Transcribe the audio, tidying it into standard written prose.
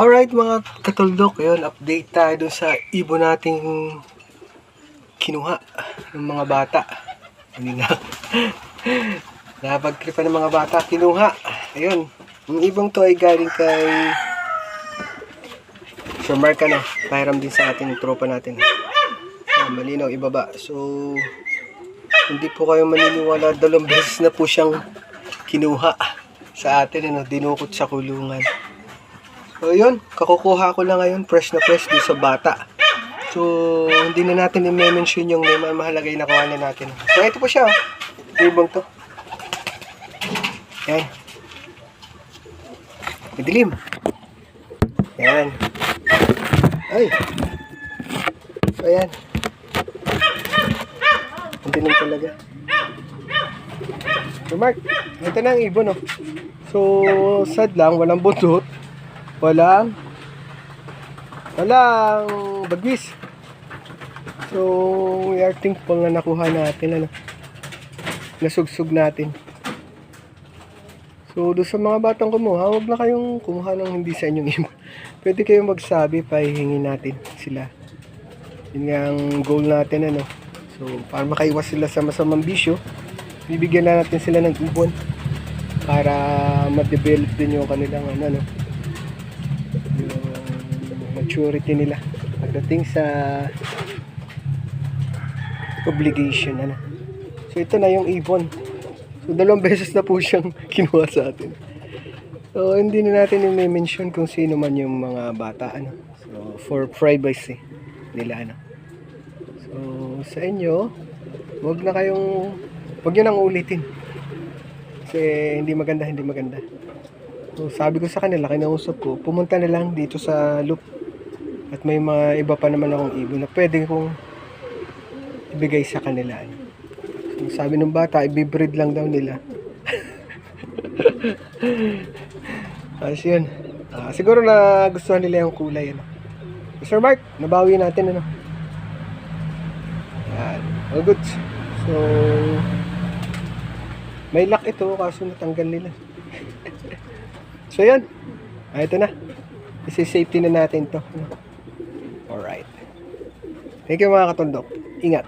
Alright mga katuldok, yun, update tayo dun sa ibon nating kinuha ng mga bata. Kanina. Napagtripan ng mga bata, kinuha. Ayun, yung ibong to ay galing kay Sir Mark na. Pahiram din sa ating tropa natin. Malinaw, ibaba. So, hindi po kayo maniniwala, 2 beses na po siyang kinuha sa atin, dinukot sa kulungan. So, yun, kakukuha ko lang ngayon, fresh na fresh doon sa bata. So, hindi na natin i-mention yung name, mahalaga yung nakuha na natin. So, ito po siya, ibong to. Yan. Madilim. Yan. Ay. So, yan. Madilim talaga. So, Mark, ito na ang ibon, So, sad lang, walang buntot. Walang bagwis. So, we are thankful na nakuha natin, nasugsug natin. So, doon sa mga batang kumuha, huwag na kayong kumuha ng hindi sa inyong ibon. Pwede kayong magsabi, pahihingin natin sila. Yun nga ang goal natin, So, para makaiwas sila sa masamang bisyo, bibigyan na natin sila ng ibon para ma-develop din yung kanilang, yung maturity nila pagdating sa obligation, So, ito na yung ibon. So, 2 beses na po siyang kinuha sa atin. So, hindi na natin i-mention kung sino man yung mga bata, So, for privacy nila, So, sa inyo, wag nyo nang ulitin. Kasi hindi maganda. So, sabi ko sa kanila, kinausap ko, pumunta na lang dito sa loop. At may mga iba pa naman akong ibon na pwede kong ibigay sa kanila. So, sabi ng bata, i-breed lang daw nila. Ayos yun. Siguro na gustuhan nila yung kulay. Sir Mark, nabawi natin. Yan. All good. So, may luck ito kaso natanggal nila. So, yan. Ito na. Isi-safety na natin to. Alright. Thank you mga katundok. Ingat.